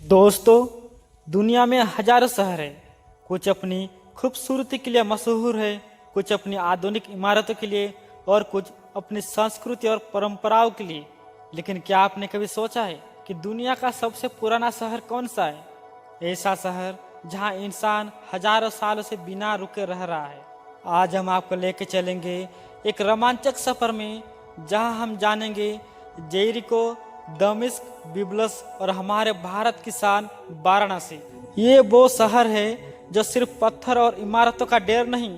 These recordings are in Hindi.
दोस्तों, दुनिया में हजारों शहर है। कुछ अपनी खूबसूरती के लिए मशहूर है, कुछ अपनी आधुनिक इमारतों के लिए और कुछ अपनी संस्कृति और परंपराओं के लिए। लेकिन क्या आपने कभी सोचा है कि दुनिया का सबसे पुराना शहर कौन सा है? ऐसा शहर जहां इंसान हजारों सालों से बिना रुके रह रहा है। आज हम आपको लेके चलेंगे एक रोमांचक सफर में, जहां हम जानेंगे जेरिको, दमिश्क, बिब्लस और हमारे भारत की शान वाराणसी। ये वो शहर है जो सिर्फ पत्थर और इमारतों का ढेर नहीं,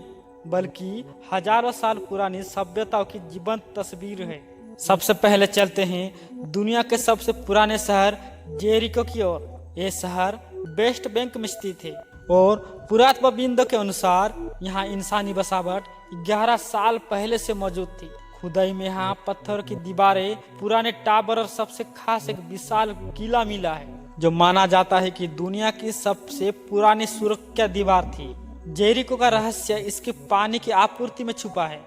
बल्कि हजारों साल पुरानी सभ्यताओं की जीवंत तस्वीर है। सबसे पहले चलते हैं दुनिया के सबसे पुराने शहर जेरिको की ओर। ये शहर वेस्ट बैंक में स्थित है और पुरातत्वविदों के अनुसार यहाँ इंसानी बसावट 11 साल पहले से मौजूद थी। खुदाई में यहाँ पत्थर की दीवारें, पुराने टावर और सबसे खास एक विशाल किला मिला है, जो माना जाता है कि दुनिया की सबसे पुरानी सुरक्षा दीवार थी। जेरिको का रहस्य इसके पानी की आपूर्ति में छुपा है।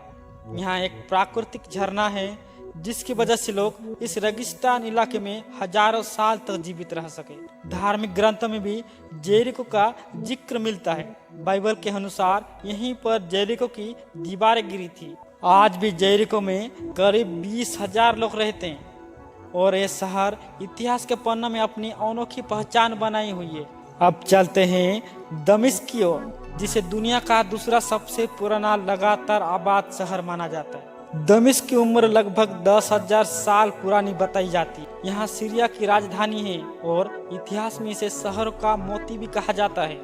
यहाँ एक प्राकृतिक झरना है, जिसकी वजह से लोग इस रेगिस्तान इलाके में हजारों साल तक जीवित रह सके। धार्मिक ग्रंथों में भी जेरिको का जिक्र मिलता है। बाइबल के अनुसार यहीं पर जेरिको की दीवारें गिरी थी। आज भी जेरिको में करीब 20,000 लोग रहते हैं और ये शहर इतिहास के पन्नों में अपनी अनोखी पहचान बनाई हुई है। अब चलते हैं दमिश्क की ओर, जिसे दुनिया का दूसरा सबसे पुराना लगातार आबाद शहर माना जाता है। दमिश्क की उम्र लगभग 10,000 साल पुरानी बताई जाती है। यहाँ सीरिया की राजधानी है और इतिहास में इसे शहर का मोती भी कहा जाता है।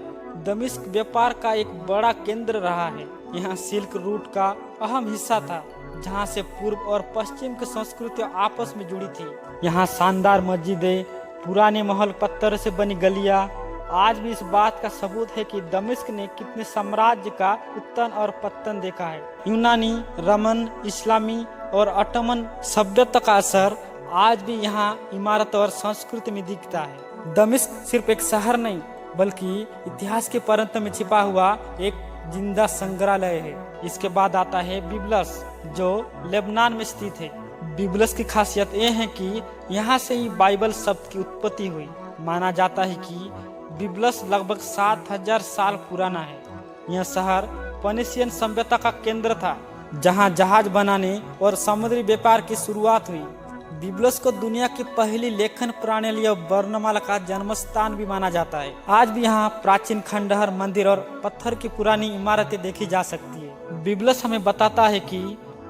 दमिश्क व्यापार का एक बड़ा केंद्र रहा है। यहाँ सिल्क रूट का अहम हिस्सा था, जहाँ से पूर्व और पश्चिम की संस्कृतियाँ आपस में जुड़ी थी। यहाँ शानदार मस्जिदें, पुराने महल, पत्थर से बनी गलियाँ आज भी इस बात का सबूत है कि दमिश्क ने कितने साम्राज्य का उत्थान और पतन देखा है। यूनानी, रोमन, इस्लामी और ऑटोमन सभ्यता का असर आज भी यहाँ इमारत और संस्कृति में दिखता है। दमिश्क सिर्फ एक शहर नहीं, बल्कि इतिहास के परंत में छिपा हुआ एक जिंदा संग्रहालय है। इसके बाद आता है बिब्लस, जो लेबनान में स्थित है। बिब्लस की खासियत यह है कि यहाँ से ही बाइबल शब्द की उत्पत्ति हुई। माना जाता है कि बिब्लस लगभग 7,000 साल पुराना है। यह शहर फीनिशियन सभ्यता का केंद्र था, जहाँ जहाज बनाने और समुद्री व्यापार की शुरुआत हुई। बिब्लस को दुनिया की पहली लेखन प्रणाली और वर्णमाला का जन्म स्थान भी माना जाता है। आज भी यहाँ प्राचीन खंडहर, मंदिर और पत्थर की पुरानी इमारतें देखी जा सकती है। बिब्लस हमें बताता है कि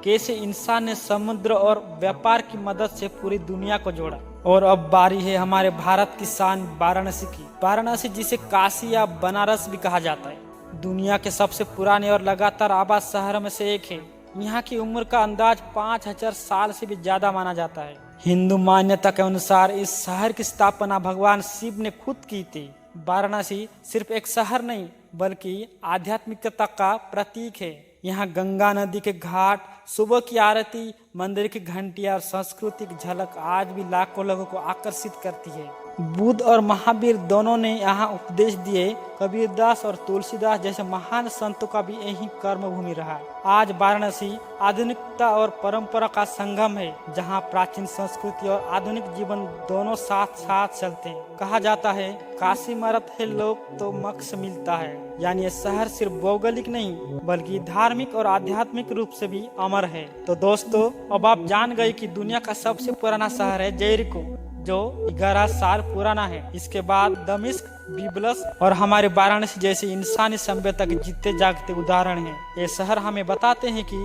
कैसे इंसान ने समुद्र और व्यापार की मदद से पूरी दुनिया को जोड़ा। और अब बारी है हमारे भारत की शान वाराणसी की। वाराणसी, जिसे काशी या बनारस भी कहा जाता है, दुनिया के सबसे पुराने और लगातार आबाद शहरों में से एक है। यहाँ की उम्र का अंदाज 5,000 साल से भी ज्यादा माना जाता है। हिंदू मान्यता के अनुसार इस शहर की स्थापना भगवान शिव ने खुद की थी। वाराणसी सिर्फ एक शहर नहीं, बल्कि आध्यात्मिकता का प्रतीक है। यहाँ गंगा नदी के घाट, सुबह की आरती, मंदिर की घंटियां और सांस्कृतिक झलक आज भी लाखों लोगों को आकर्षित करती है। बुद्ध और महावीर दोनों ने यहाँ उपदेश दिए। कबीरदास और तुलसीदास जैसे महान संतों का भी यही कर्मभूमि रहा। आज वाराणसी आधुनिकता और परंपरा का संगम है, जहाँ प्राचीन संस्कृति और आधुनिक जीवन दोनों साथ साथ चलते हैं। कहा जाता है, काशी मरत है लोग तो मोक्ष मिलता है। यानी ये शहर सिर्फ भौगोलिक नहीं, बल्कि धार्मिक और आध्यात्मिक रूप से भी अमर है। तो दोस्तों, अब आप जान गए कि दुनिया का सबसे पुराना शहर है जेरिको, जो 11 साल पुराना है। इसके बाद दमिश्क, बिब्लस और हमारे वाराणसी जैसे इंसानी सभ्यता के जीते जागते उदाहरण हैं। ये शहर हमें बताते हैं कि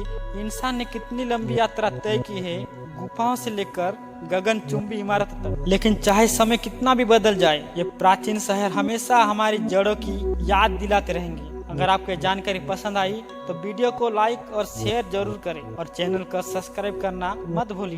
इंसान ने कितनी लंबी यात्रा तय की है, गुफाओं से लेकर गगनचुंबी इमारत तक। लेकिन चाहे समय कितना भी बदल जाए, ये प्राचीन शहर हमेशा हमारी जड़ों की याद दिलाते रहेंगे। अगर आपको जानकारी पसंद आई तो वीडियो को लाइक और शेयर जरूर करें और चैनल को सब्सक्राइब करना मत भूलिए।